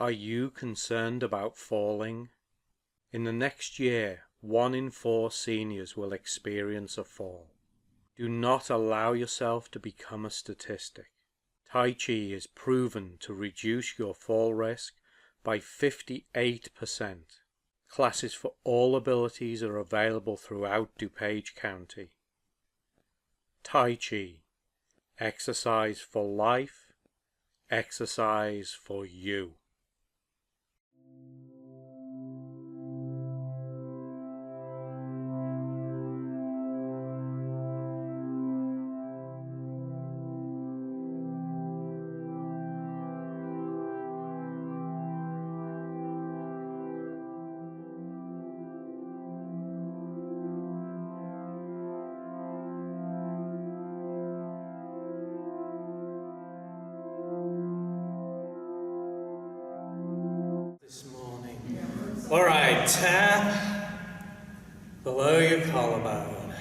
Are you concerned about falling? In the next year, 1 in 4 seniors will experience a fall. Do not allow yourself to become a statistic. Tai Chi is proven to reduce your fall risk by 58%. Classes for all abilities are available throughout DuPage County. Tai Chi. Exercise for life. Exercise for you. All right, tap below your collarbone.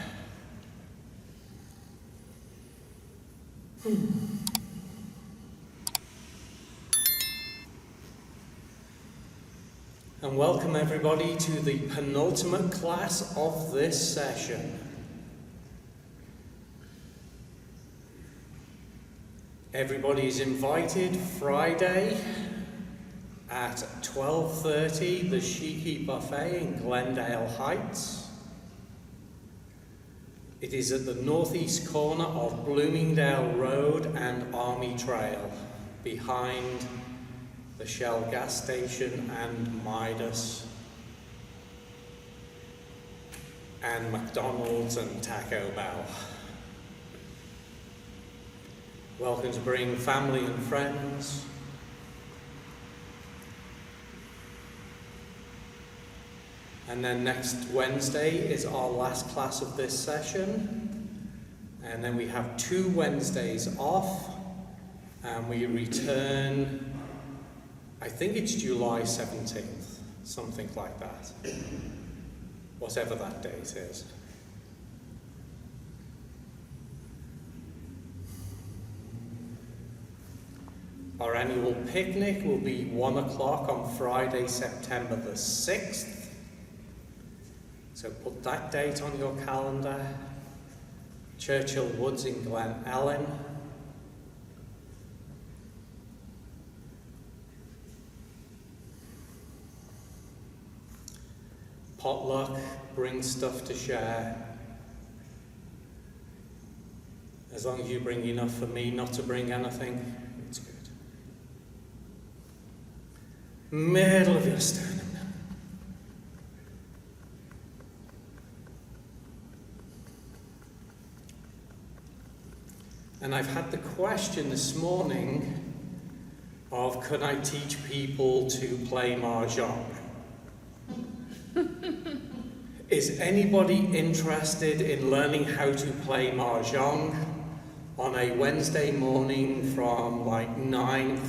And welcome everybody to the penultimate class of this session. Everybody is invited Friday at 12:30, the Shiki Buffet in Glendale Heights. It is at the northeast corner of Bloomingdale Road and Army Trail, behind the Shell gas station and Midas and McDonald's and Taco Bell. Welcome to bring family and friends. And then next Wednesday is our last class of this session. And then we have 2 Wednesdays off. And we return, I think it's July 17th, something like that. Whatever that date is. Our annual picnic will be 1 o'clock on Friday, September the 6th. So put that date on your calendar. Churchill Woods in Glen Ellen. Potluck, bring stuff to share. As long as you bring enough for me not to bring anything, it's good. Middle of your sternum. And I've had the question this morning of, could I teach people to play Mahjong? Is anybody interested in learning how to play Mahjong on a Wednesday morning from like 9,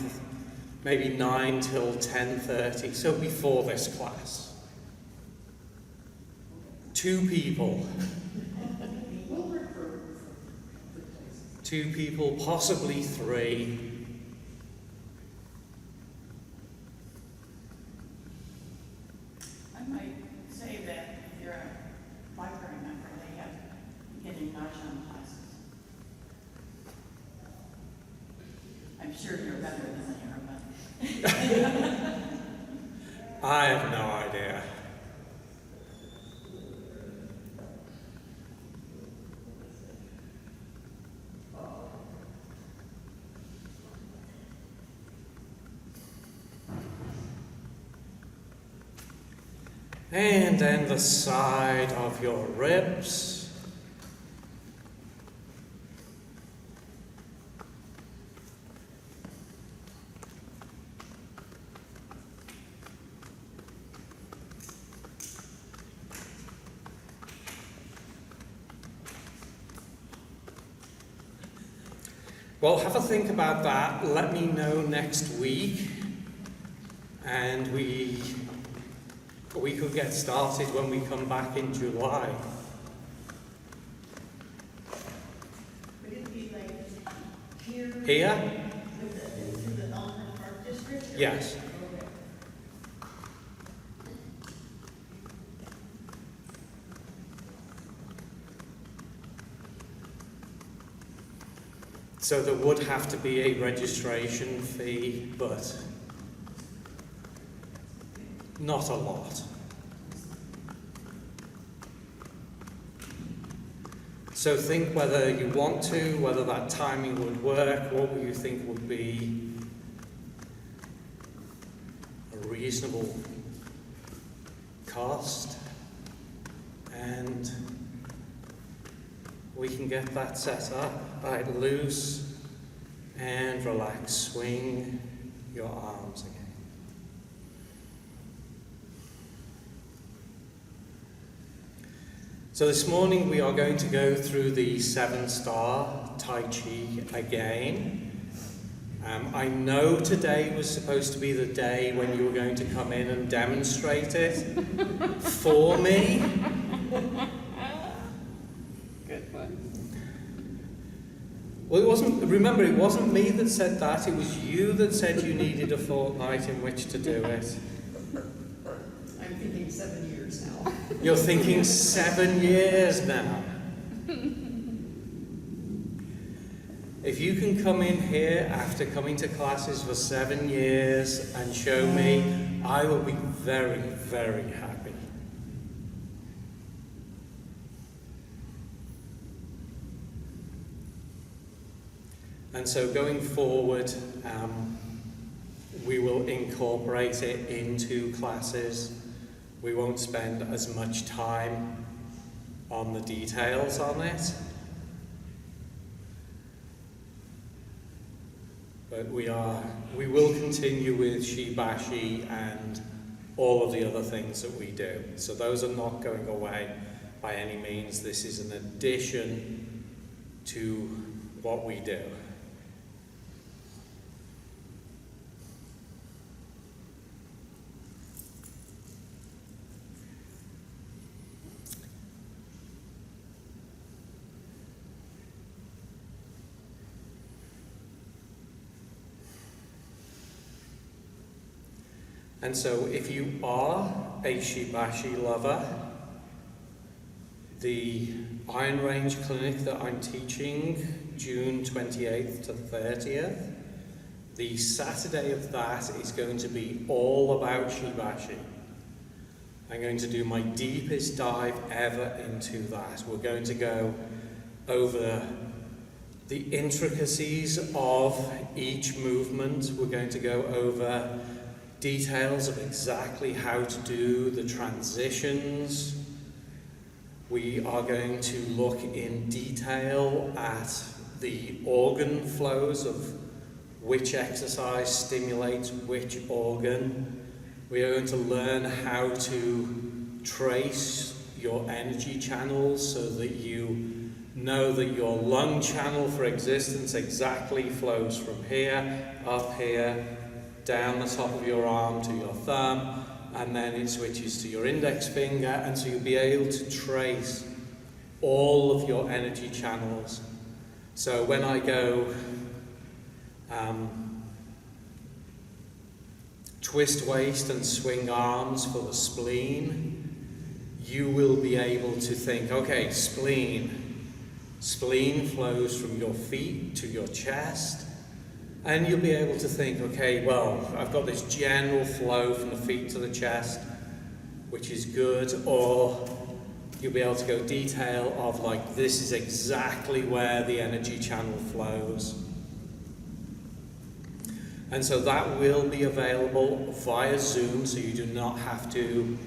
maybe 9 till 10:30, so before this class? 2 people. 2 people, possibly 3. I might say that if you're a library member, they have beginning Mahjong classes. I'm sure you're better than they are, but I have no idea. And then the side of your ribs. Well, have a think about that. Let me know next week. And we could get started when we come back in July. would it be like here? Here? With the Elmhurst Park District? Yes. Okay. So there would have to be a registration fee, but not a lot. So think whether you want to, whether that timing would work, what you think would be a reasonable cost, and we can get that set up. Right, loose and relax. Swing your arms again. So this morning we are going to go through the 7-star Tai Chi again. I know today was supposed to be the day when you were going to come in and demonstrate it for me. Good one. Well, remember, it wasn't me that said that, it was you that said you needed a fortnight in which to do it. I'm thinking 7 years now. You're thinking 7 years now. If you can come in here after coming to classes for 7 years and show me, I will be very, very happy. And so going forward, we will incorporate it into classes. We won't spend as much time on the details on it. But we will continue with Shibashi and all of the other things that we do. So those are not going away by any means. This is an addition to what we do. And so if you are a Shibashi lover, the Iron Range clinic that I'm teaching, June 28th to 30th, the Saturday of that is going to be all about Shibashi. I'm going to do my deepest dive ever into that. We're going to go over the intricacies of each movement. We're going to go over details of exactly how to do the transitions. We are going to look in detail at the organ flows of which exercise stimulates which organ. We are going to learn how to trace your energy channels so that you know that your lung channel for existence exactly flows from here, up here, down the top of your arm to your thumb, and then it switches to your index finger, and so you'll be able to trace all of your energy channels. So when I go twist waist and swing arms for the spleen, you will be able to think, okay, spleen flows from your feet to your chest. And you'll be able to think, okay, well, I've got this general flow from the feet to the chest, which is good, or you'll be able to go detail of, like, this is exactly where the energy channel flows. And so that will be available via Zoom, so you do not have to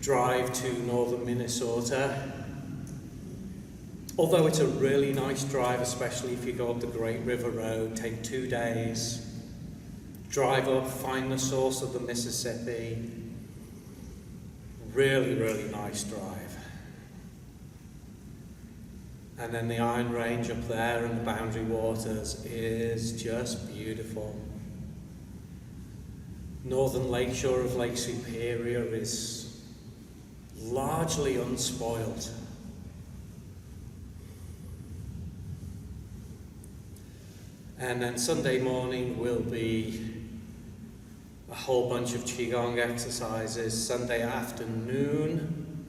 drive to northern Minnesota. Although it's a really nice drive, especially if you go up the Great River Road, take 2 days, drive up, find the source of the Mississippi. Really, really nice drive. And then the Iron Range up there and the Boundary Waters is just beautiful. Northern lakeshore of Lake Superior is largely unspoiled. And then Sunday morning will be a whole bunch of Qigong exercises. Sunday afternoon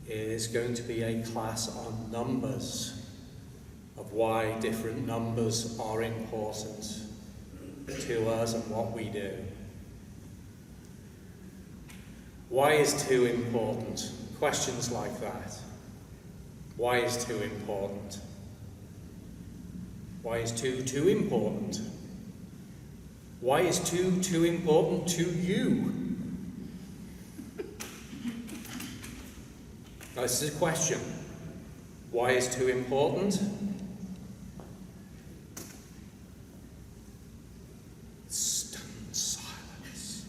is going to be a class on numbers, of why different numbers are important to us and what we do. Why is 2 important? Questions like that. Why is 2 important? Why is 2 too important? Why is 2 too important to you? Now, this is a question. Why is 2 important? Stunned silence.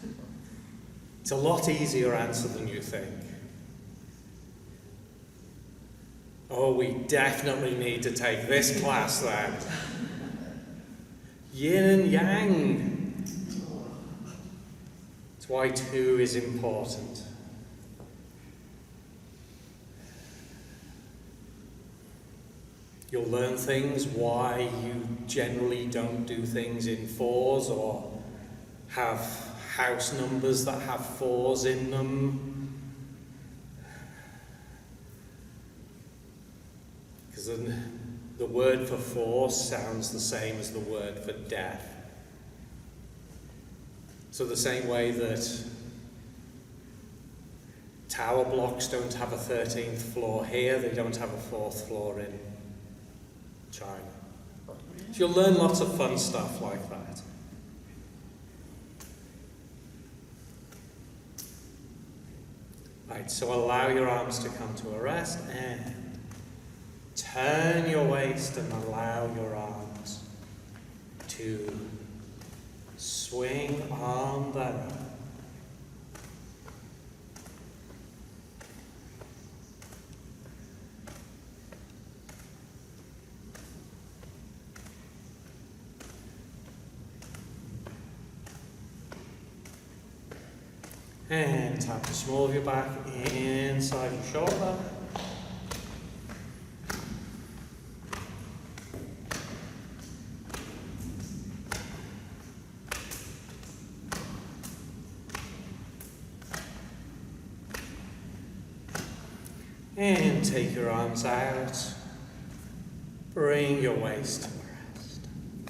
It's a lot easier answer than you think. Oh, we definitely need to take this class then. Yin and yang. That's why 2 is important. You'll learn things why you generally don't do things in 4s or have house numbers that have 4s in them. Because the word for 4 sounds the same as the word for death. So the same way that tower blocks don't have a 13th floor here, they don't have a 4th floor in China. So you'll learn lots of fun stuff like that. Right, so allow your arms to come to a rest and turn your waist and allow your arms to swing on their own. And tap the small of your back inside your shoulder. And take your arms out. Bring your waist to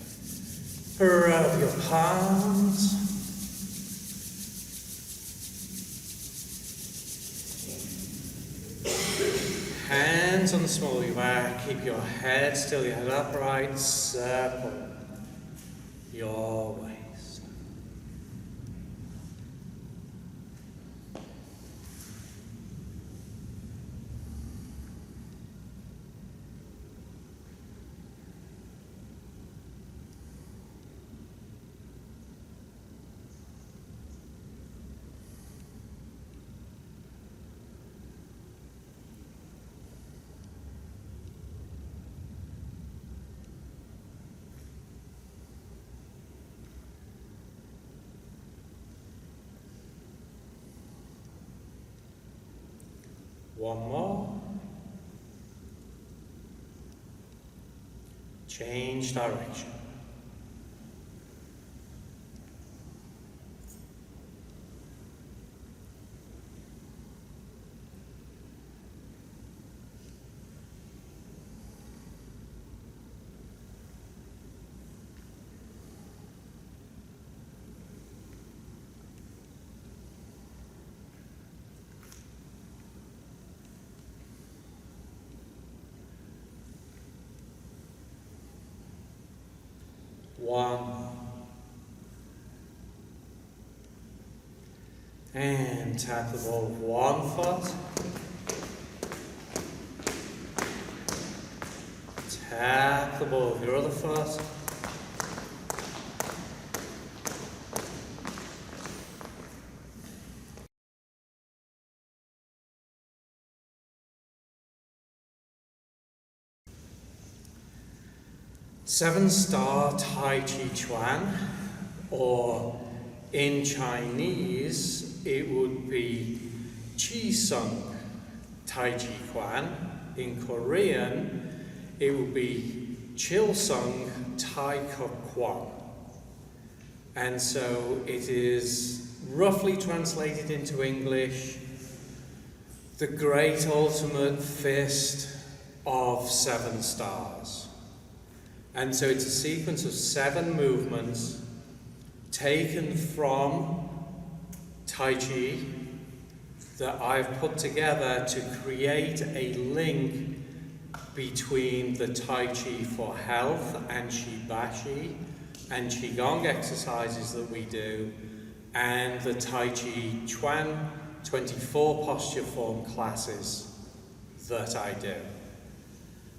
rest. Rub your palms. Hands on the small of your back, keep your head still, your head upright, circle your waist. One more. Change direction. One. And tap the ball with one foot. Tap the ball with your other foot. Seven-star Tai Chi Chuan, or in Chinese it would be Chi Sung Tai Chi Chuan. In Korean it would be Chil Sung Tai Kuk Kwan. And so it is roughly translated into English, the great ultimate fist of 7 stars. And so it's a sequence of 7 movements taken from Tai Chi that I've put together to create a link between the Tai Chi for health and Shibashi and Qigong exercises that we do and the Tai Chi Chuan 24 posture form classes that I do.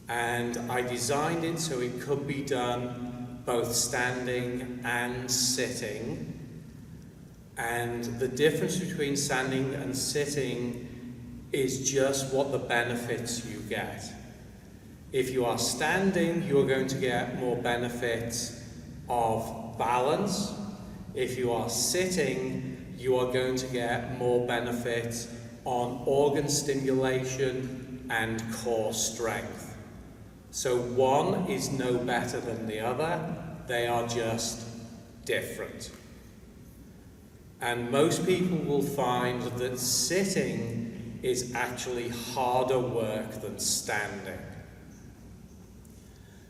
And I designed it so it could be done both standing and sitting. And the difference between standing and sitting is just what the benefits you get. If you are standing, you are going to get more benefits of balance. If you are sitting, you are going to get more benefits on organ stimulation and core strength. So one is no better than the other, they are just different. And most people will find that sitting is actually harder work than standing.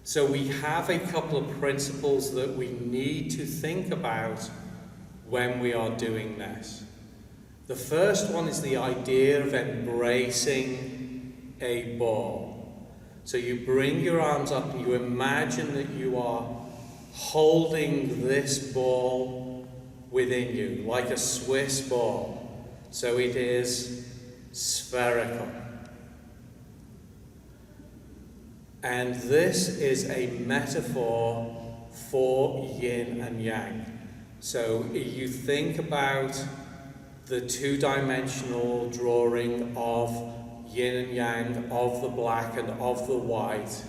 So we have a couple of principles that we need to think about when we are doing this. The first one is the idea of embracing a ball. So you bring your arms up and you imagine that you are holding this ball within you, like a Swiss ball. So it is spherical. And this is a metaphor for yin and yang. So you think about the two-dimensional drawing of yin and yang, of the black and of the white.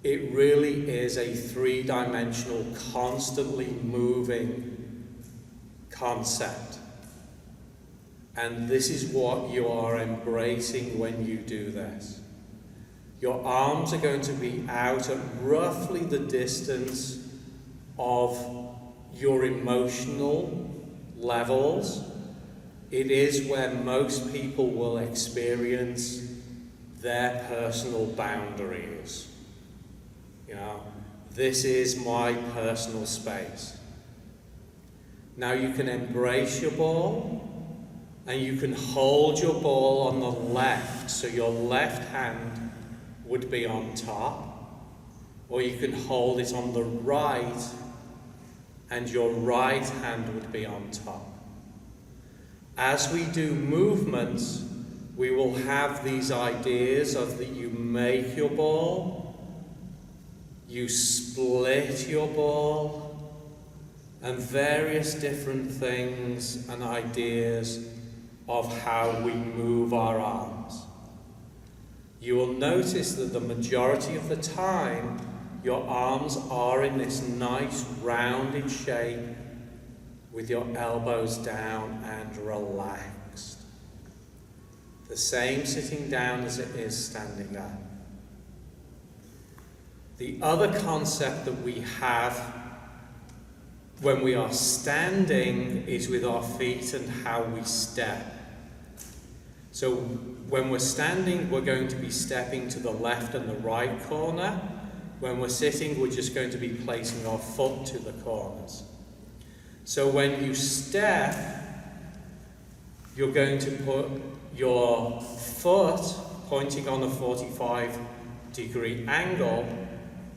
It really is a three-dimensional, constantly moving concept. And this is what you are embracing when you do this. Your arms are going to be out at roughly the distance of your emotional levels. It is where most people will experience their personal boundaries. You know, this is my personal space. Now you can embrace your ball and you can hold your ball on the left, so your left hand would be on top, or you can hold it on the right and your right hand would be on top. As we do movements, we will have these ideas of that you make your ball, you split your ball, and various different things and ideas of how we move our arms. You will notice that the majority of the time, your arms are in this nice rounded shape with your elbows down and relaxed. The same sitting down as it is standing up. The other concept that we have when we are standing is with our feet and how we step. So when we're standing, we're going to be stepping to the left and the right corner. When we're sitting, we're just going to be placing our foot to the corners. So when you step, you're going to put your foot pointing on a 45-degree angle,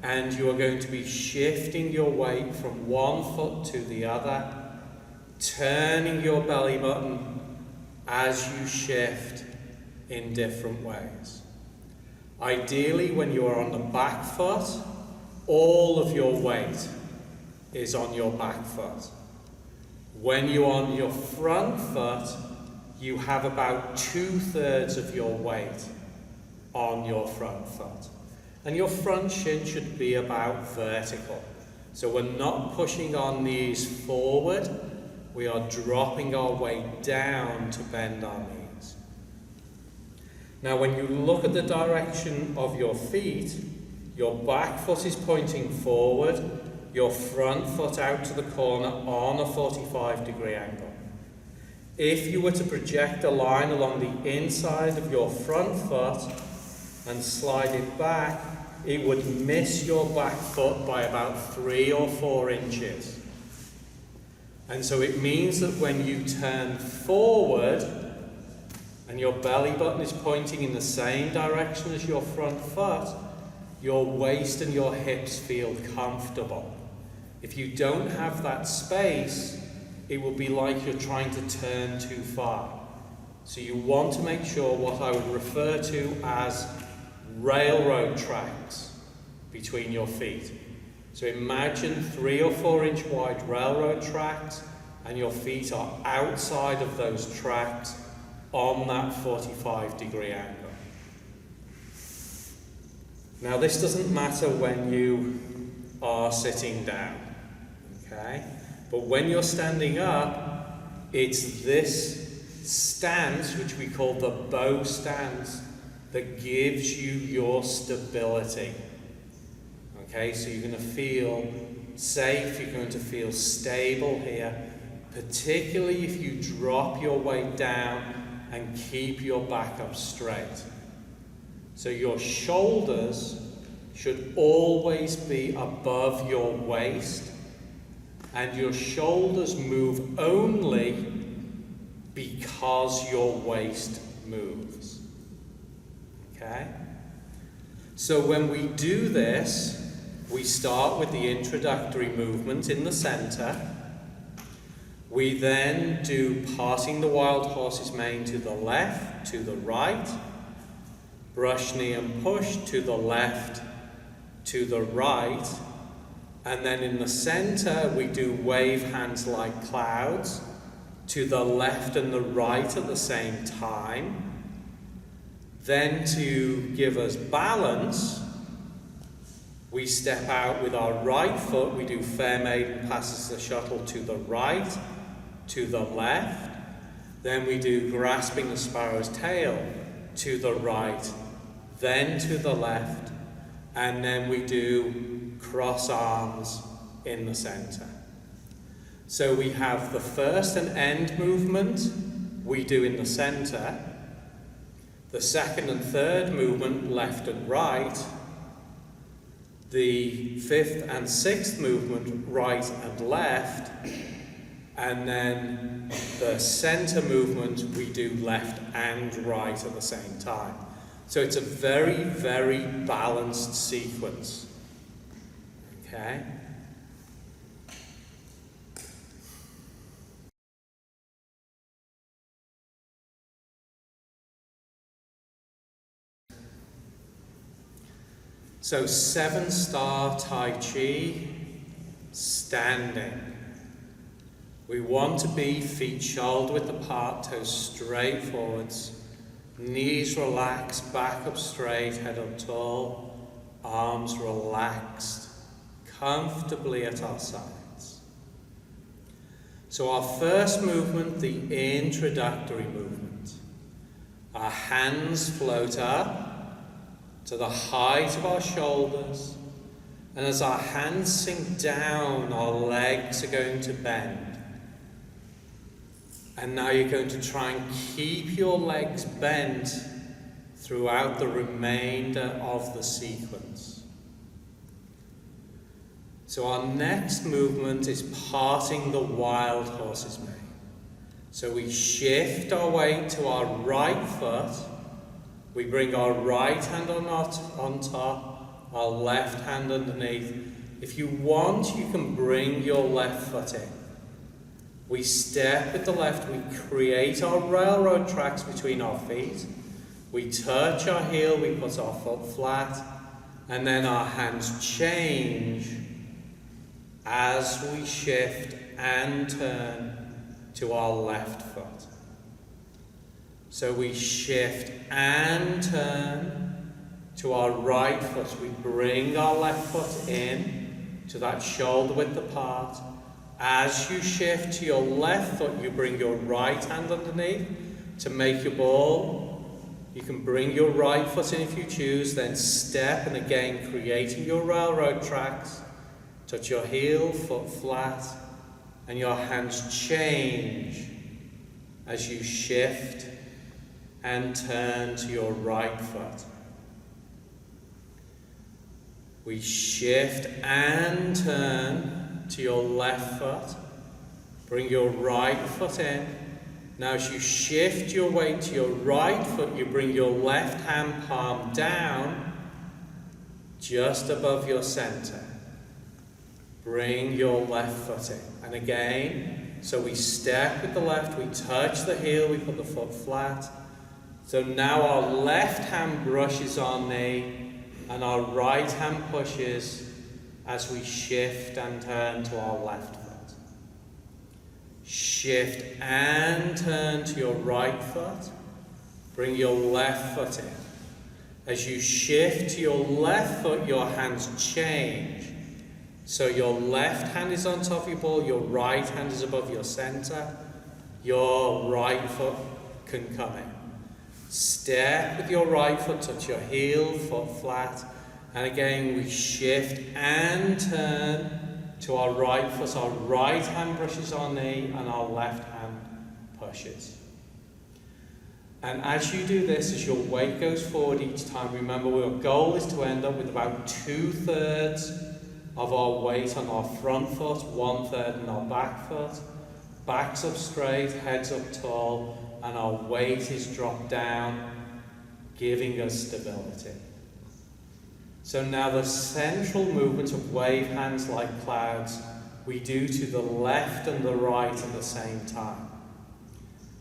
and you are going to be shifting your weight from one foot to the other, turning your belly button as you shift in different ways. Ideally, when you are on the back foot, all of your weight is on your back foot. When you're on your front foot, you have about 2/3 of your weight on your front foot. And your front shin should be about vertical. So we're not pushing our knees forward, we are dropping our weight down to bend our knees. Now when you look at the direction of your feet, your back foot is pointing forward, your front foot out to the corner on a 45-degree angle. If you were to project a line along the inside of your front foot and slide it back, it would miss your back foot by about 3 or 4 inches. And so it means that when you turn forward and your belly button is pointing in the same direction as your front foot, your waist and your hips feel comfortable. If you don't have that space, it will be like you're trying to turn too far. So you want to make sure what I would refer to as railroad tracks between your feet. So imagine 3 or 4 inch wide railroad tracks, and your feet are outside of those tracks on that 45-degree angle. Now this doesn't matter when you are sitting down, okay? But when you're standing up, it's this stance, which we call the bow stance, that gives you your stability. Okay, so you're going to feel safe, you're going to feel stable here, particularly if you drop your weight down and keep your back up straight. So your shoulders should always be above your waist, and your shoulders move only because your waist moves. Okay? So when we do this, we start with the introductory movement in the center. We then do parting the wild horse's mane to the left, to the right, brush knee and push to the left, to the right, and then in the center we do wave hands like clouds to the left and the right at the same time. Then to give us balance, we step out with our right foot, we do fair maiden passes the shuttle to the right, to the left. Then we do grasping the sparrow's tail to the right, then to the left, and then we do cross arms in the center. So we have the first and end movement we do in the center, the second and third movement left and right, the fifth and sixth movement right and left, and then the center movement we do left and right at the same time. So it's a very, very balanced sequence. Okay? So 7-star Tai Chi, standing. We want to be feet shoulder width apart, toes straight forwards, knees relaxed, back up straight, head up tall, arms relaxed, comfortably at our sides. So our first movement, the introductory movement. Our hands float up to the height of our shoulders, and as our hands sink down, our legs are going to bend. And now you're going to try and keep your legs bent throughout the remainder of the sequence. So our next movement is parting the wild horse's mane. So we shift our weight to our right foot. We bring our right hand on top, our left hand underneath. If you want, you can bring your left foot in. We step with the left, we create our railroad tracks between our feet. We touch our heel, we put our foot flat, and then our hands change as we shift and turn to our left foot. So we shift and turn to our right foot. We bring our left foot in to that shoulder width apart. As you shift to your left foot, you bring your right hand underneath to make your ball. You can bring your right foot in if you choose, then step, and again creating your railroad tracks. Touch your heel, foot flat, and your hands change as you shift and turn to your right foot. We shift and turn to your left foot. Bring your right foot in. Now as you shift your weight to your right foot, you bring your left hand palm down just above your center. Bring your left foot in. And again, so we step with the left, we touch the heel, we put the foot flat. So now our left hand brushes our knee and our right hand pushes as we shift and turn to our left foot. Shift and turn to your right foot. Bring your left foot in. As you shift to your left foot, your hands change. So your left hand is on top of your ball, your right hand is above your center. Your right foot can come in. Step with your right foot, touch your heel, foot flat. And again, we shift and turn to our right foot. Our right hand brushes our knee and our left hand pushes. And as you do this, as your weight goes forward each time, remember our goal is to end up with about 2/3 of our weight on our front foot, 1/3 on our back foot. Backs up straight, heads up tall, and our weight is dropped down, giving us stability. So now the central movement of wave hands like clouds, we do to the left and the right at the same time.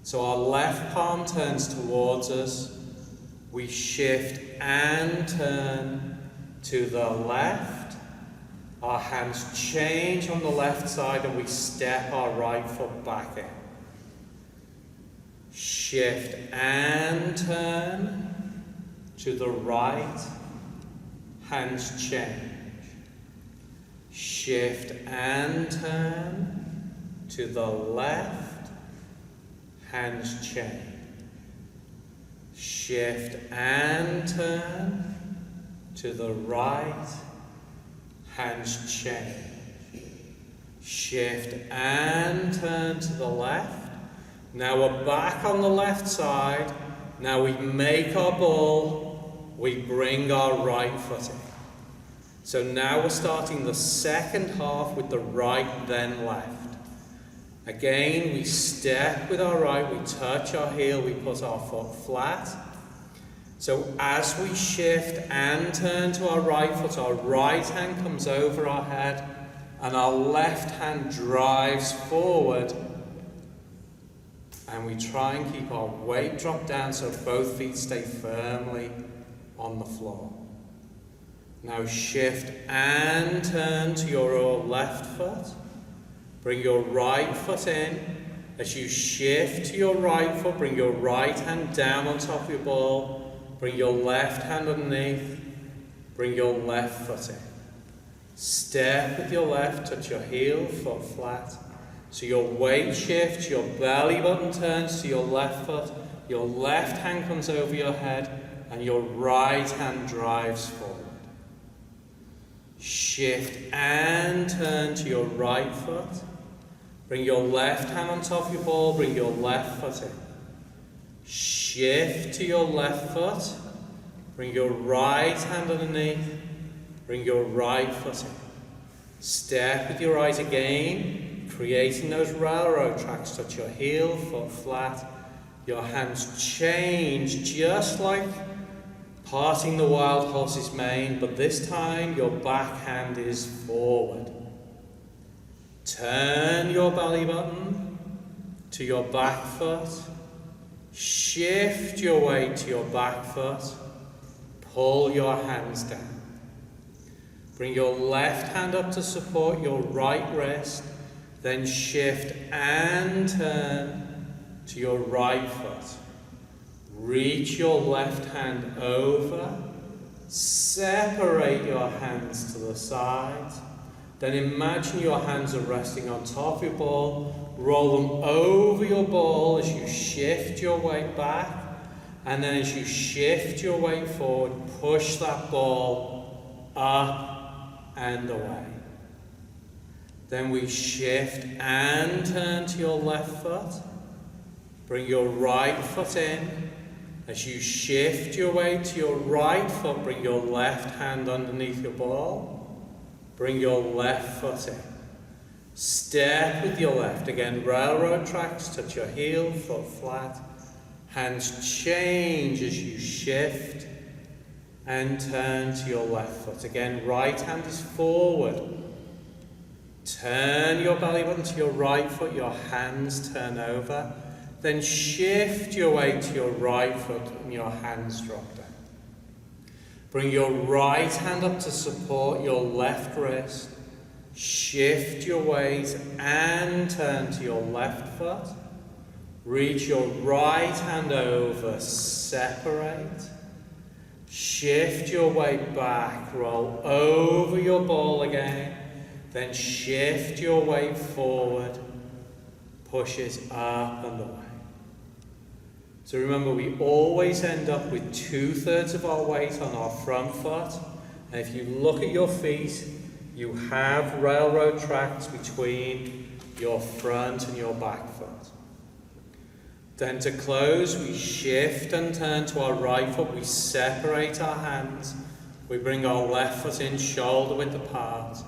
So our left palm turns towards us, we shift and turn to the left, our hands change on the left side and we step our right foot back in. Shift and turn to the right, hands change. Shift and turn to the left, hands change. Shift and turn to the right, hands change. Shift and turn to the left. Now we're back on the left side. Now we make our ball, we bring our right foot in. So now we're starting the second half with the right then left. Again, we step with our right, we touch our heel, we put our foot flat. So as we shift and turn to our right foot, our right hand comes over our head and our left hand drives forward. And we try and keep our weight dropped down so both feet stay firmly on the floor. Now shift and turn to your left foot. Bring your right foot in. As you shift to your right foot, bring your right hand down on top of your ball. Bring your left hand underneath. Bring your left foot in. Step with your left, touch your heel, foot flat. So your weight shifts, your belly button turns to your left foot, your left hand comes over your head, and your right hand drives forward. Shift and turn to your right foot. Bring your left hand on top of your ball, bring your left foot in. Shift to your left foot, bring your right hand underneath, bring your right foot in. Step with your right again. Creating those railroad tracks, touch your heel, foot flat. Your hands change just like parting the wild horse's mane, but this time your back hand is forward. Turn your belly button to your back foot. Shift your weight to your back foot. Pull your hands down. Bring your left hand up to support your right wrist. Then shift and turn to your right foot. Reach your left hand over. Separate your hands to the sides. Then imagine your hands are resting on top of your ball. Roll them over your ball as you shift your weight back. And then as you shift your weight forward, push that ball up and away. Then we shift and turn to your left foot. Bring your right foot in. As you shift your weight to your right foot, bring your left hand underneath your ball. Bring your left foot in. Step with your left. Again, railroad tracks, touch your heel, foot flat. Hands change as you shift and turn to your left foot. Again, right hand is forward. Turn your belly button to your right foot, your hands turn over. Then shift your weight to your right foot and your hands drop down. Bring your right hand up to support your left wrist. Shift your weight and turn to your left foot. Reach your right hand over, separate. Shift your weight back, roll over your ball again. Then shift your weight forward, push it up and away. So remember, we always end up with 2/3 of our weight on our front foot. And if you look at your feet, you have railroad tracks between your front and your back foot. Then to close, we shift and turn to our right foot. We separate our hands. We bring our left foot in, shoulder width apart.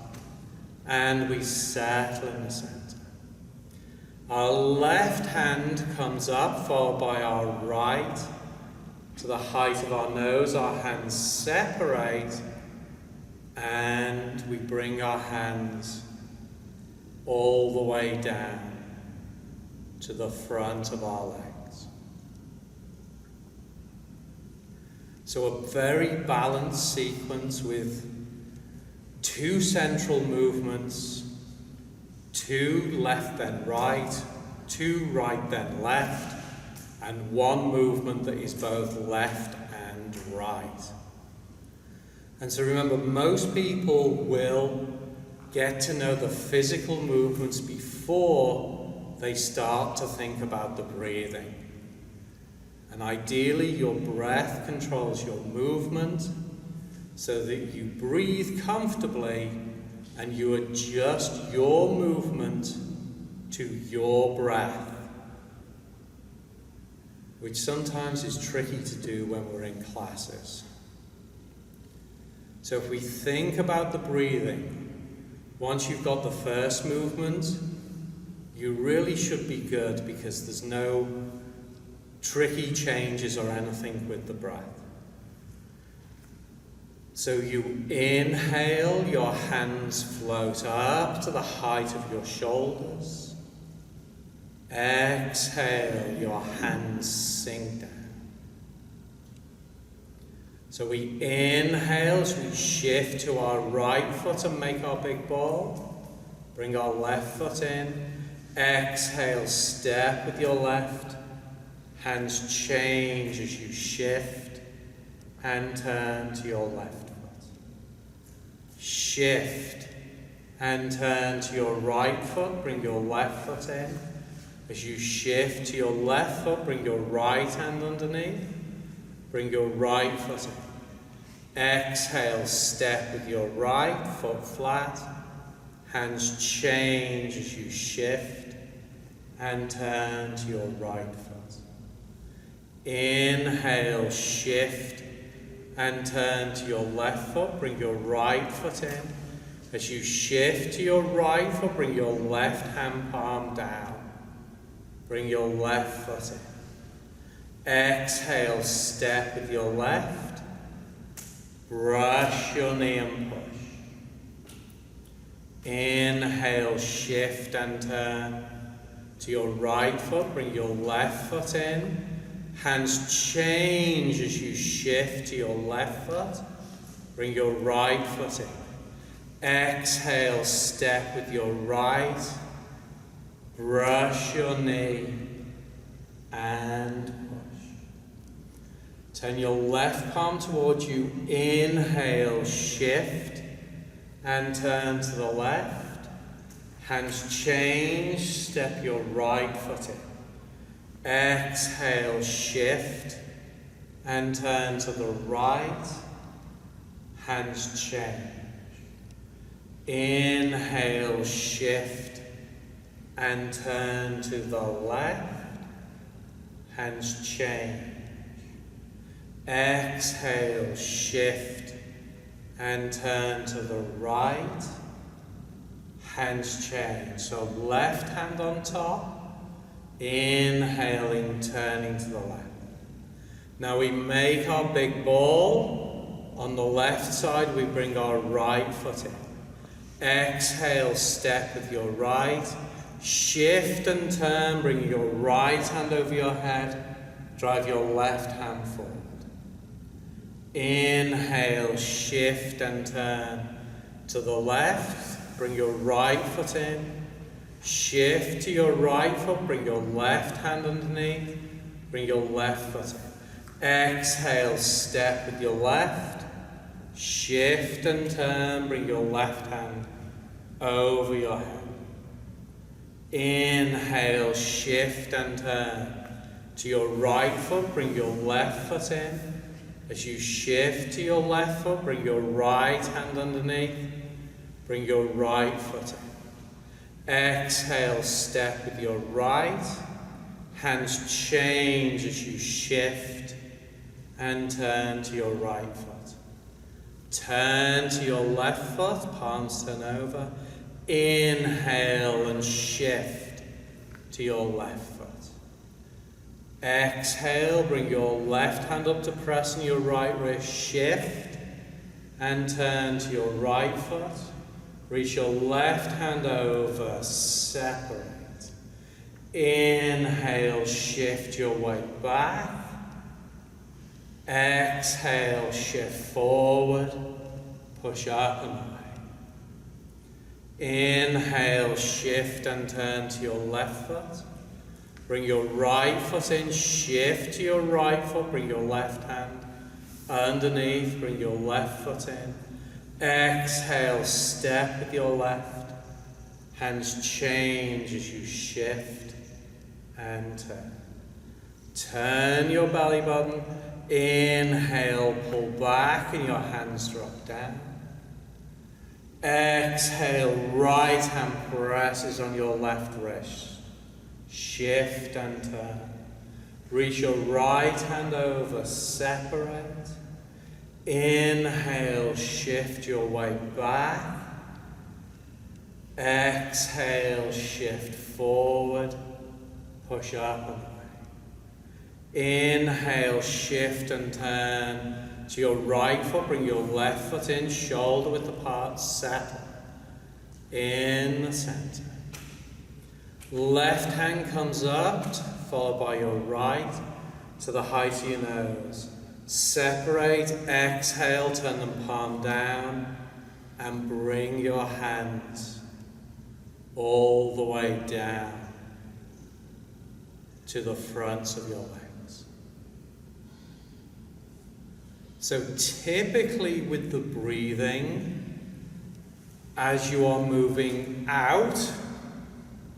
And we settle in the center. Our left hand comes up, followed by our right. To the height of our nose, our hands separate. And we bring our hands all the way down to the front of our legs. So a very balanced sequence with 2 central movements, 2 left then right, 2 right then left, and 1 movement that is both left and right. And so remember, most people will get to know the physical movements before they start to think about the breathing. And ideally, your breath controls your movement so that you breathe comfortably and you adjust your movement to your breath, which sometimes is tricky to do when we're in classes. So if we think about the breathing, once you've got the first movement, you really should be good because there's no tricky changes or anything with the breath. So you inhale, your hands float up to the height of your shoulders. Exhale, your hands sink down. So we inhale as we shift to our right foot and make our big ball. Bring our left foot in. Exhale, step with your left. Hands change as you shift and turn to your left foot. Shift and turn to your right foot. Bring your left foot in. As you shift to your left foot, bring your right hand underneath. Bring your right foot in. Exhale, step with your right foot flat. Hands change as you shift and turn to your right foot. Inhale, shift and turn to your left foot. Bring your right foot in. As you shift to your right foot, bring your left hand palm down. Bring your left foot in. Exhale, step with your left. Brush your knee and push. Inhale, shift and turn to your right foot. Bring your left foot in. Hands change as you shift to your left foot. Bring your right foot in. Exhale, step with your right. Brush your knee and push. Turn your left palm towards you. Inhale, shift and turn to the left. Hands change, step your right foot in. Exhale, shift and turn to the right. Hands change. Inhale, shift and turn to the left. Hands change. Exhale, shift and turn to the right. Hands change. So left hand on top. Inhaling, turning to the left. Now we make our big ball. On the left side, we bring our right foot in. Exhale, step with your right. Shift and turn, bring your right hand over your head. Drive your left hand forward. Inhale, shift and turn to the left. Bring your right foot in. Shift to your right foot. Bring your left hand underneath. Bring your left foot in. Exhale, step with your left. Shift and turn. Bring your left hand over your head. Inhale, shift and turn to your right foot. Bring your left foot in. As you shift to your left foot, bring your right hand underneath. Bring your right foot in. Exhale, step with your right. Hands change as you shift and turn to your right foot. Turn to your left foot, palms turn over. Inhale and shift to your left foot. Exhale, bring your left hand up to press on your right wrist. Shift and turn to your right foot. Reach your left hand over, separate. Inhale, shift your weight back. Exhale, shift forward, push up and away. Inhale, shift and turn to your left foot. Bring your right foot in, shift to your right foot, bring your left hand underneath, bring your left foot in. Exhale, step with your left. Hands change as you shift and turn. Turn your belly button. Inhale, pull back and your hands drop down. Exhale, right hand presses on your left wrist. Shift and turn. Reach your right hand over, separate. Inhale, shift your weight back. Exhale, shift forward, push up and away. Inhale, shift and turn to your right foot. Bring your left foot in, shoulder width apart, settle. In the center. Left hand comes up, followed by your right to the height of your nose. Separate, exhale, turn them palm down, and bring your hands all the way down to the fronts of your legs. So typically with the breathing, as you are moving out,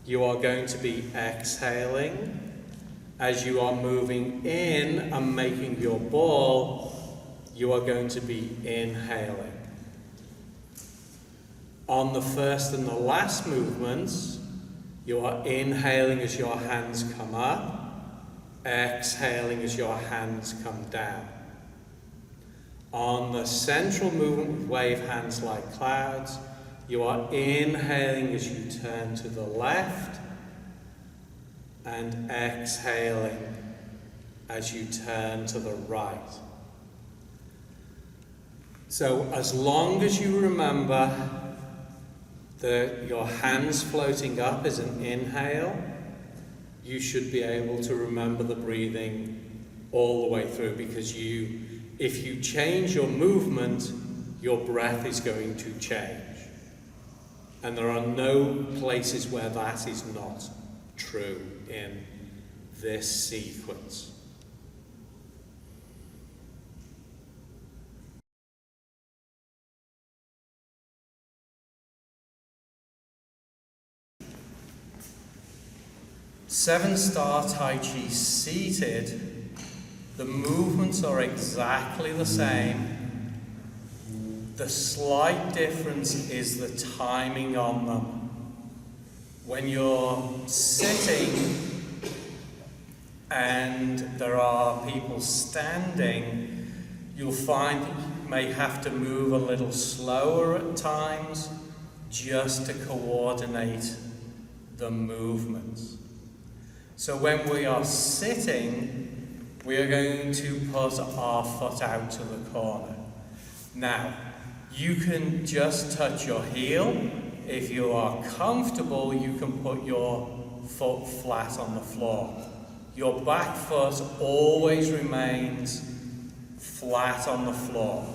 you are going to be exhaling. As you are moving in and making your ball, you are going to be inhaling. On the first and the last movements, you are inhaling as your hands come up, exhaling as your hands come down. On the central movement with wave hands like clouds, you are inhaling as you turn to the left and exhaling as you turn to the right. So as long as you remember that your hands floating up is an inhale, you should be able to remember the breathing all the way through, because if you change your movement, your breath is going to change. And there are no places where that is not true in this sequence. Seven-star Tai Chi seated, the movements are exactly the same. The slight difference is the timing on them. When you're sitting, and there are people standing, you'll find that you may have to move a little slower at times just to coordinate the movements. So when we are sitting, we are going to put our foot out to the corner. Now, you can just touch your heel. If you are comfortable, you can put your foot flat on the floor. Your back foot always remains flat on the floor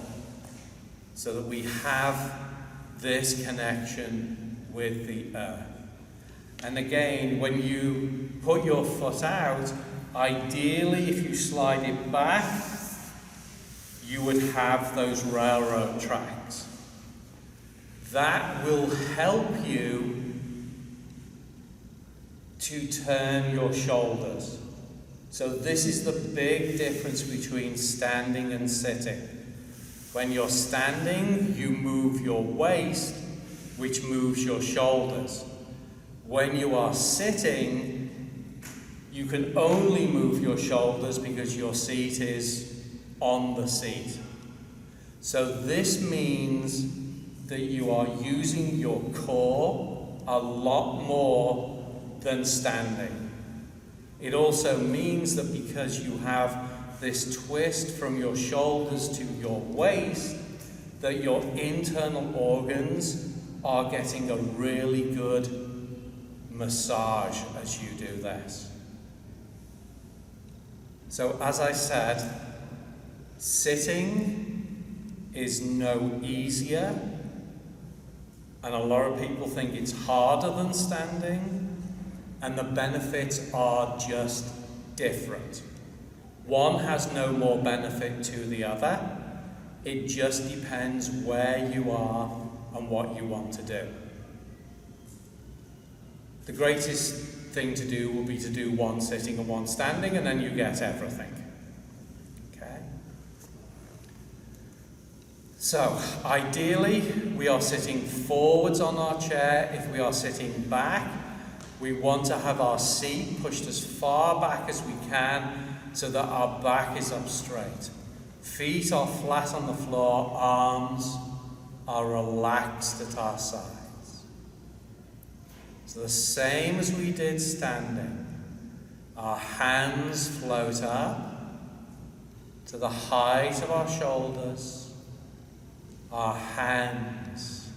so that we have this connection with the earth. And again, when you put your foot out, ideally if you slide it back, you would have those railroad tracks. That will help you to turn your shoulders. So this is the big difference between standing and sitting. When you're standing, you move your waist, which moves your shoulders. When you are sitting, you can only move your shoulders because your seat is on the seat. So this means that you are using your core a lot more than standing. It also means that because you have this twist from your shoulders to your waist, that your internal organs are getting a really good massage as you do this. So as I said, sitting is no easier, and a lot of people think it's harder than standing, and the benefits are just different. One has no more benefit to the other. It just depends where you are and what you want to do. The greatest thing to do will be to do one sitting and one standing, and then you get everything. Okay? So, ideally, we are sitting forwards on our chair. If we are sitting back, we want to have our seat pushed as far back as we can so that our back is up straight. Feet are flat on the floor, arms are relaxed at our sides. So the same as we did standing, our hands float up to the height of our shoulders, our hands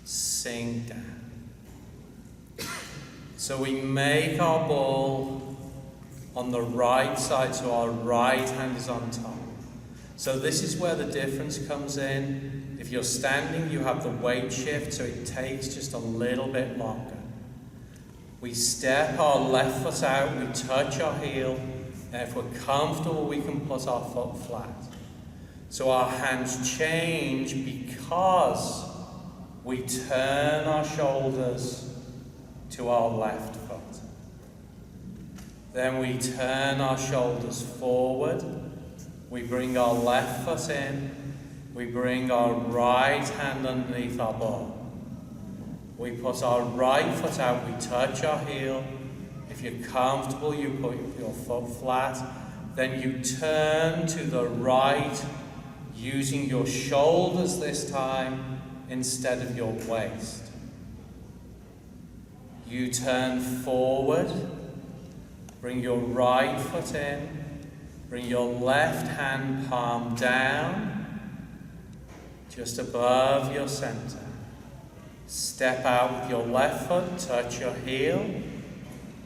sink down. So we make our ball on the right side, so our right hand is on top. So this is where the difference comes in. If you're standing, you have the weight shift, so it takes just a little bit longer. We step our left foot out, we touch our heel, and if we're comfortable, we can put our foot flat. So our hands change because we turn our shoulders to our left foot. Then we turn our shoulders forward. We bring our left foot in. We bring our right hand underneath our ball. We put our right foot out. We touch our heel. If you're comfortable, you put your foot flat. Then you turn to the right, using your shoulders this time instead of your waist. You turn forward. Bring your right foot in, bring your left hand palm down, just above your center. Step out with your left foot, touch your heel,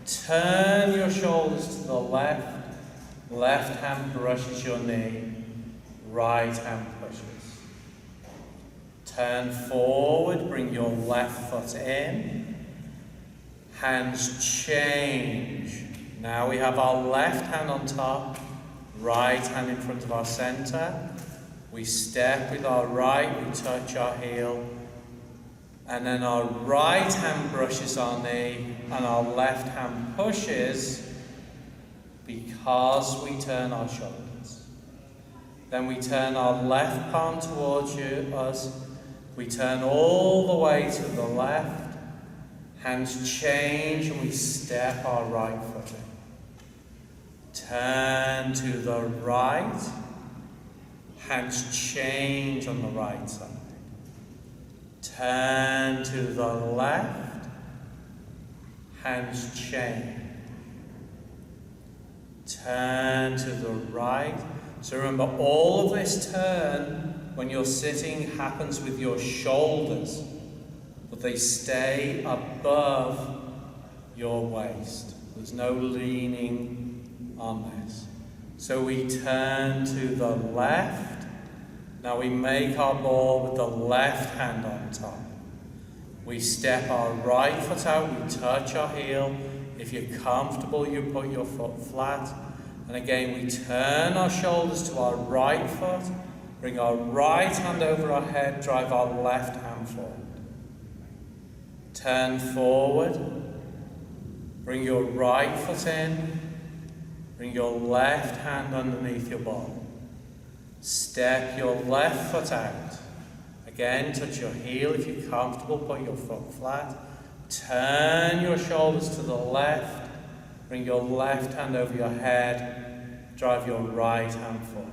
turn your shoulders to the left, left hand brushes your knee, right hand pushes. Turn forward, bring your left foot in, hands change. Now we have our left hand on top, right hand in front of our center. We step with our right, we touch our heel, and then our right hand brushes our knee, and our left hand pushes because we turn our shoulders. Then we turn our left palm towards us, we turn all the way to the left, hands change, and we step our right foot in. Turn to the right. Hands change on the right side. Turn to the left. Hands change. Turn to the right. So remember, all of this turn when you're sitting happens with your shoulders, but they stay above your waist. There's no leaning on this. So we turn to the left. Now we make our ball with the left hand on top. We step our right foot out, we touch our heel. If you're comfortable, you put your foot flat. And again, we turn our shoulders to our right foot, bring our right hand over our head, drive our left hand forward. Turn forward, bring your right foot in, bring your left hand underneath your ball. Step your left foot out. Again, touch your heel. If you're comfortable, put your foot flat. Turn your shoulders to the left. Bring your left hand over your head. Drive your right hand forward.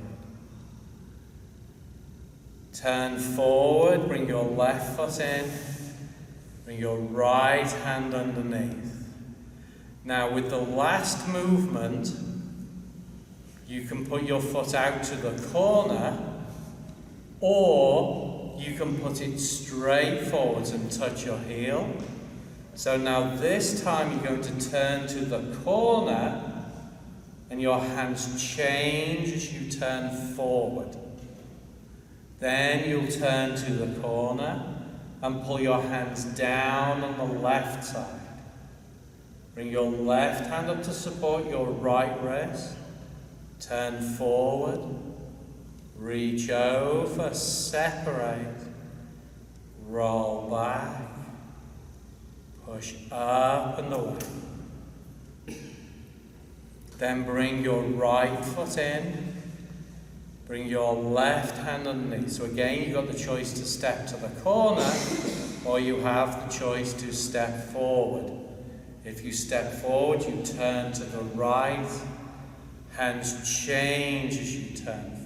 Turn forward. Bring your left foot in. Bring your right hand underneath. Now, with the last movement, you can put your foot out to the corner, or you can put it straight forwards and touch your heel. So now this time you're going to turn to the corner and your hands change as you turn forward. Then you'll turn to the corner and pull your hands down on the left side. Bring your left hand up to support your right wrist. Turn forward. Reach over, separate, roll back, push up and away. Then bring your right foot in, bring your left hand underneath. So again, you've got the choice to step to the corner, or you have the choice to step forward. If you step forward, you turn to the right, hands change as you turn forward.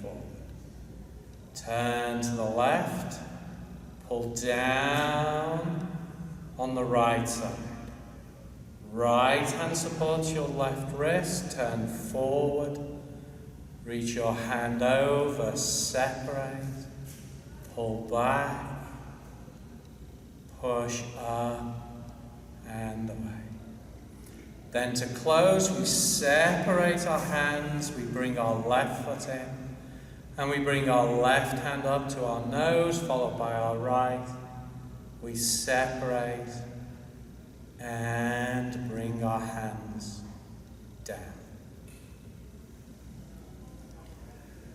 Turn to the left, pull down on the right side. Right hand supports your left wrist, turn forward, reach your hand over, separate, pull back, push up and away. Then to close, we separate our hands, we bring our left foot in, and we bring our left hand up to our nose, followed by our right. We separate and bring our hands down.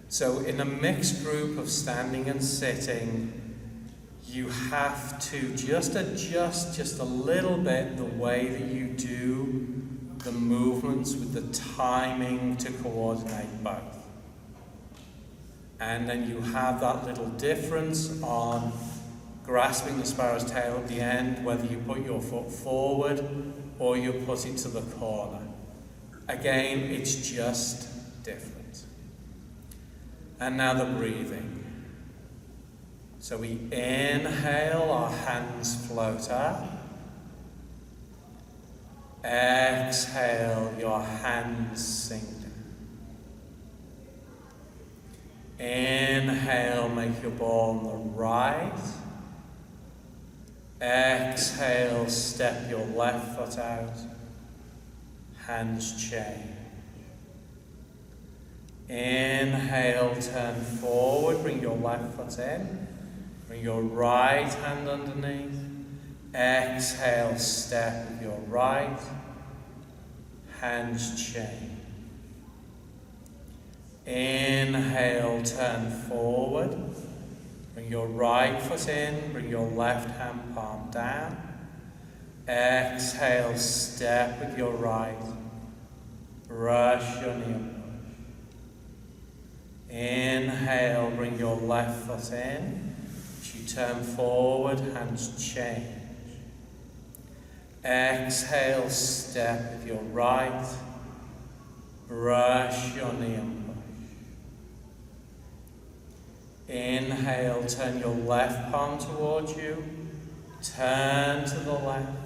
So in a mixed group of standing and sitting, you have to just adjust just a little bit the way that you do the movements with the timing to coordinate both. And then you have that little difference on grasping the sparrow's tail at the end, whether you put your foot forward or you put it to the corner. Again, it's just different. And now the breathing. So we inhale, our hands float up. Exhale, your hands sink down. Inhale, make your ball on the right. Exhale, step your left foot out. Hands change. Inhale, turn forward, bring your left foot in. Bring your right hand underneath. Exhale, step with your right. Hands change. Inhale, turn forward. Bring your right foot in, bring your left hand palm down. Exhale, step with your right. Brush your knee and push. Inhale, bring your left foot in. As you turn forward, hands change. Exhale, step with your right. Brush your knee and push. Inhale, turn your left palm towards you. Turn to the left.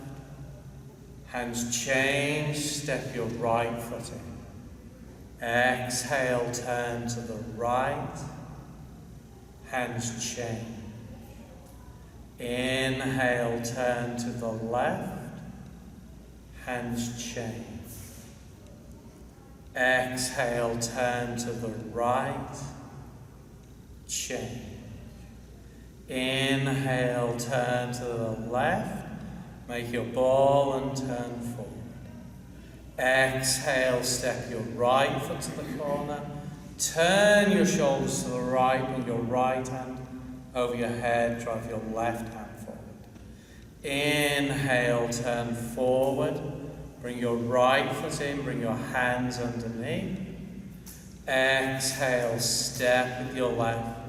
Hands change, step your right foot in. Exhale, turn to the right. Hands change. Inhale, turn to the left. Hands change. Exhale, turn to the right. Change. Inhale, turn to the left. Make your ball and turn forward. Exhale, step your right foot to the corner. Turn your shoulders to the right, bring your right hand over your head, drive your left hand forward. Inhale, turn forward. Bring your right foot in, bring your hands underneath. Exhale, step with your left.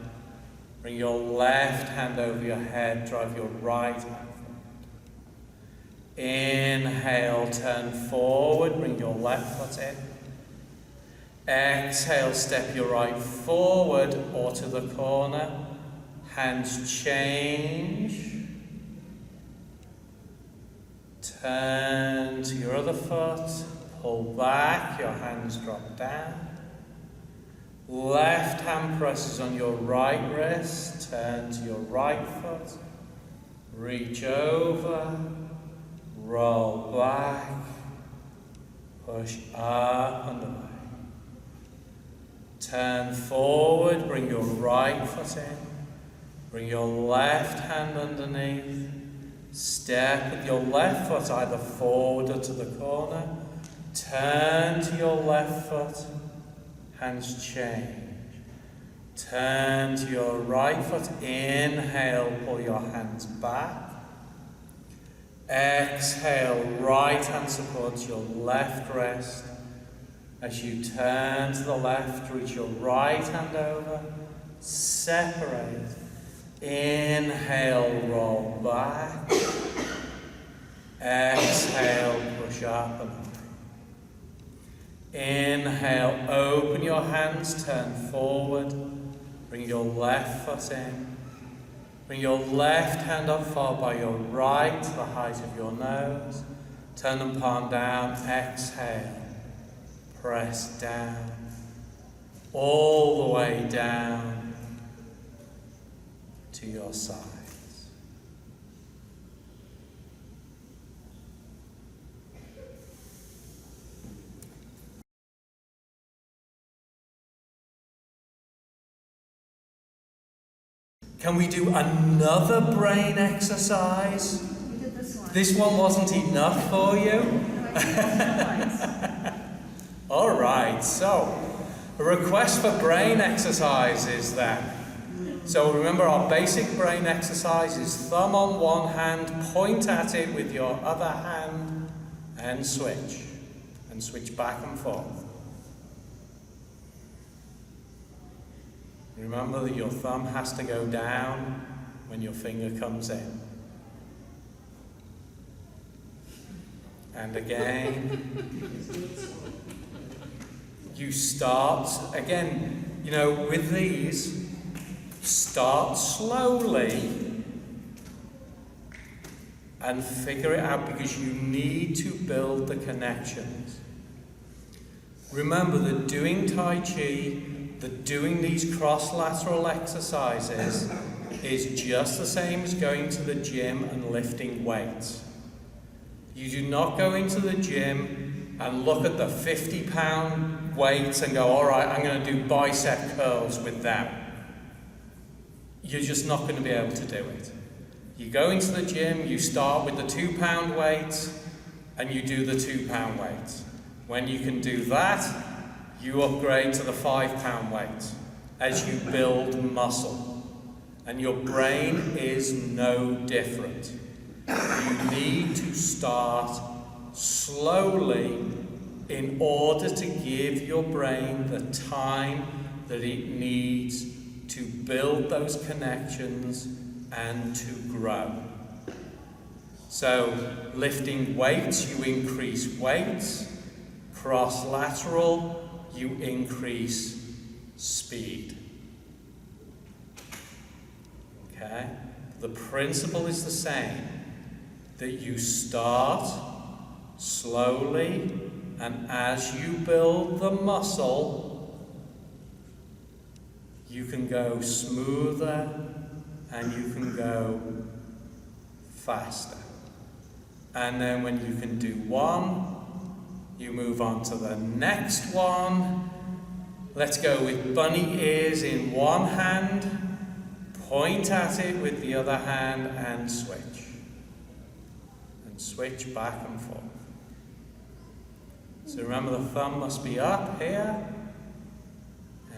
Bring your left hand over your head, drive your right hand forward. Inhale, turn forward, bring your left foot in. Exhale, step your right forward or to the corner. Hands change. Turn to your other foot, pull back, your hands drop down. Left hand presses on your right wrist, turn to your right foot, reach over, roll back, push up and away. Turn forward, bring your right foot in, bring your left hand underneath. Step with your left foot either forward or to the corner. Turn to your left foot. Hands change. Turn to your right foot. Inhale, pull your hands back. Exhale, right hand supports your left wrist. As you turn to the left, reach your right hand over. Separate. Inhale, roll back. Exhale, push up and up. Inhale, open your hands, turn forward. Bring your left foot in. Bring your left hand up far by your right to the height of your nose. Turn and palm down. Exhale. Press down. All the way down to your sides. Can we do another brain exercise? We did this one. This one wasn't enough for you? All right, so a request for brain exercises then. So remember, our basic brain exercise is thumb on one hand, point at it with your other hand, and switch back and forth. Remember that your thumb has to go down when your finger comes in. And again, you start, again, with these, start slowly and figure it out because you need to build the connections. Remember that doing Tai Chi, that doing these cross-lateral exercises is just the same as going to the gym and lifting weights. You do not go into the gym and look at the 50-pound weights and go, all right, I'm going to do bicep curls with them. You're just not going to be able to do it. You go into the gym, you start with the 2-pound weights, and you do the 2-pound weights. When you can do that, you upgrade to the 5-pound weights as you build muscle. And your brain is no different. You need to start slowly in order to give your brain the time that it needs to build those connections and to grow. So, lifting weights, you increase weights. Cross-lateral, you increase speed. Okay? The principle is the same, that you start slowly, and as you build the muscle, you can go smoother and you can go faster. And then when you can do one, you move on to the next one. Let's go with bunny ears in one hand, point at it with the other hand, and switch. And switch back and forth. So remember, the thumb must be up here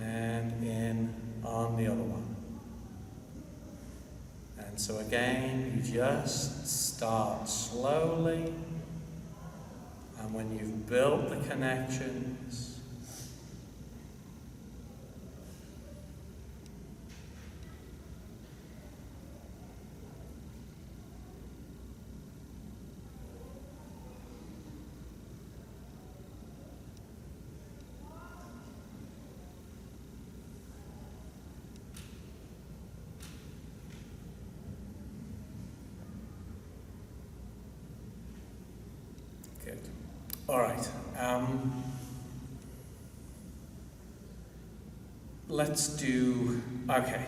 and in on the other one. And so again, you just start slowly, and when you've built the connections, good. All right. Let's do, okay.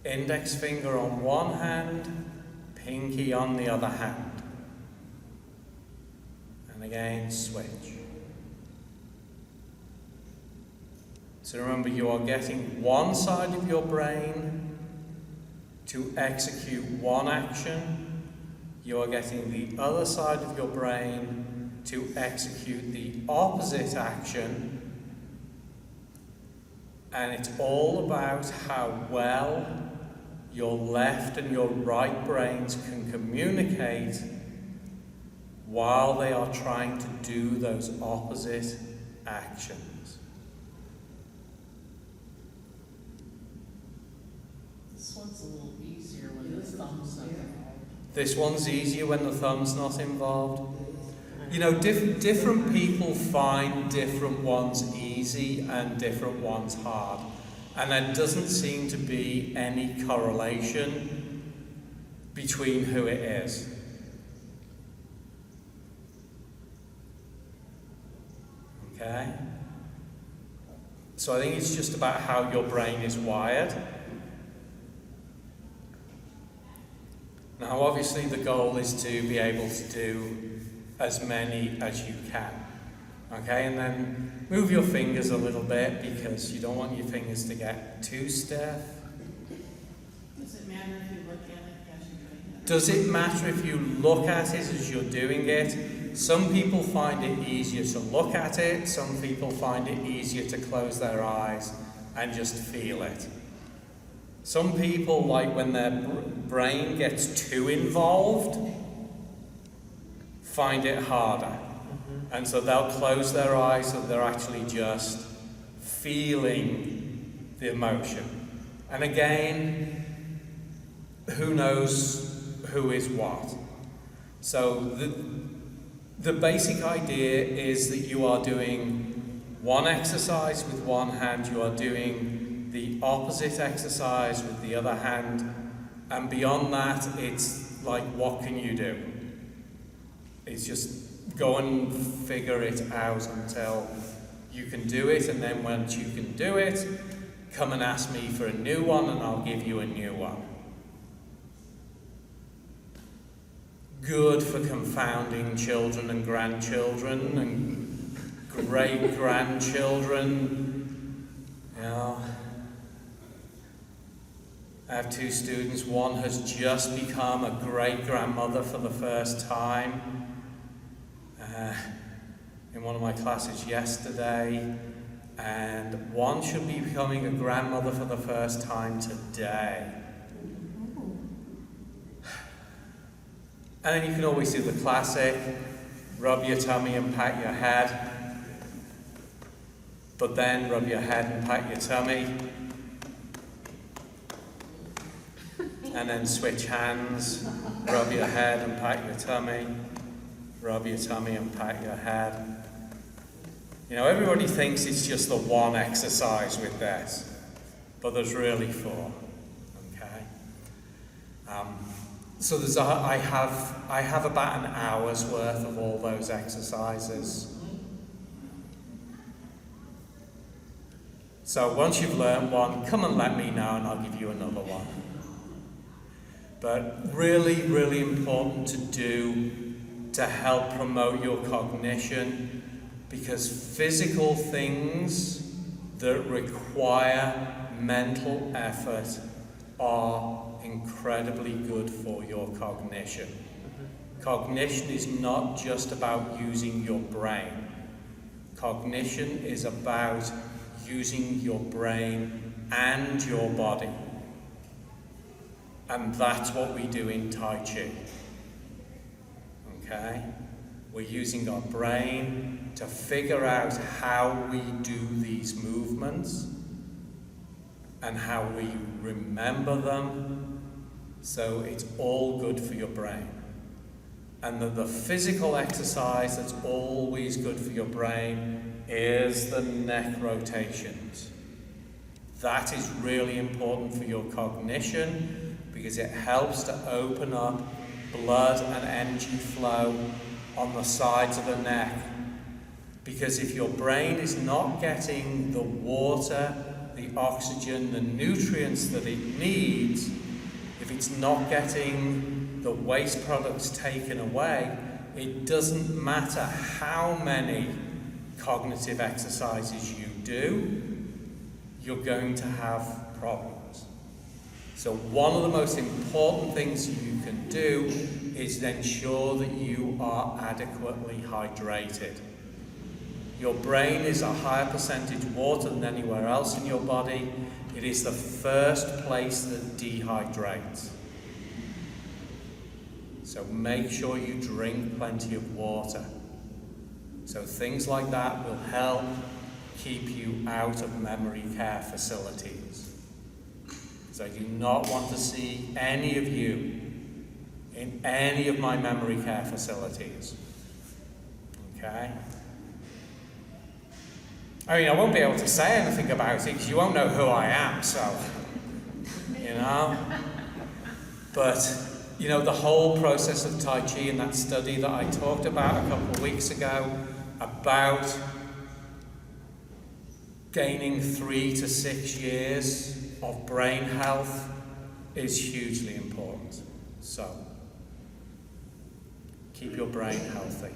Index finger on one hand, pinky on the other hand. And again, switch. So remember, you are getting one side of your brain to execute one action. You are getting the other side of your brain to execute the opposite action. And it's all about how well your left and your right brains can communicate while they are trying to do those opposite actions. This one's a little easier when the thumb's not involved. This one's easier when the thumb's not involved. You know, different people find different ones easy and different ones hard. And there doesn't seem to be any correlation between who it is. Okay? So I think it's just about how your brain is wired. Now, obviously, the goal is to be able to do as many as you can. Okay, and then move your fingers a little bit because you don't want your fingers to get too stiff. Does it matter if you look at it as you're doing it? Does it matter if you look at it as you're doing it? Some people find it easier to look at it. Some people find it easier to close their eyes and just feel it. Some people, like when their brain gets too involved, find it harder. And so they'll close their eyes so they're actually just feeling the emotion. And again, who knows who is what? So the basic idea is that you are doing one exercise with one hand, you are doing the opposite exercise with the other hand, and beyond that, it's like, what can you do? It's just go and figure it out until you can do it, and then once you can do it, come and ask me for a new one and I'll give you a new one. Good for confounding children and grandchildren and great-grandchildren. You know, I have two students. One has just become a great-grandmother for the first time. In one of my classes yesterday, and one should be becoming a grandmother for the first time today. And then you can always do the classic, rub your tummy and pat your head, but then rub your head and pat your tummy, and then switch hands, rub your head and pat your tummy, rub your tummy and pat your head. You know, everybody thinks it's just the one exercise with this, but there's really 4. Okay. So I have about an hour's worth of all those exercises. So once you've learned one, come and let me know and I'll give you another one. But really, really important to do to help promote your cognition, because physical things that require mental effort are incredibly good for your cognition. Cognition is not just about using your brain. Cognition is about using your brain and your body. And that's what we do in Tai Chi. Okay? We're using our brain to figure out how we do these movements and how we remember them, so it's all good for your brain. And the physical exercise that's always good for your brain is the neck rotations. That is really important for your cognition because it helps to open up blood and energy flow on the sides of the neck. Because if your brain is not getting the water, the oxygen, the nutrients that it needs, if it's not getting the waste products taken away, it doesn't matter how many cognitive exercises you do, you're going to have problems. So one of the most important things you can do is ensure that you are adequately hydrated. Your brain is a higher percentage water than anywhere else in your body. It is the first place that dehydrates. So make sure you drink plenty of water. So things like that will help keep you out of memory care facilities. So I do not want to see any of you in any of my memory care facilities. Okay? I mean, I won't be able to say anything about it because you won't know who I am, so, you know. But, you know, the whole process of Tai Chi and that study that I talked about a couple of weeks ago about gaining 3 to 6 years of brain health is hugely important. So, keep your brain healthy.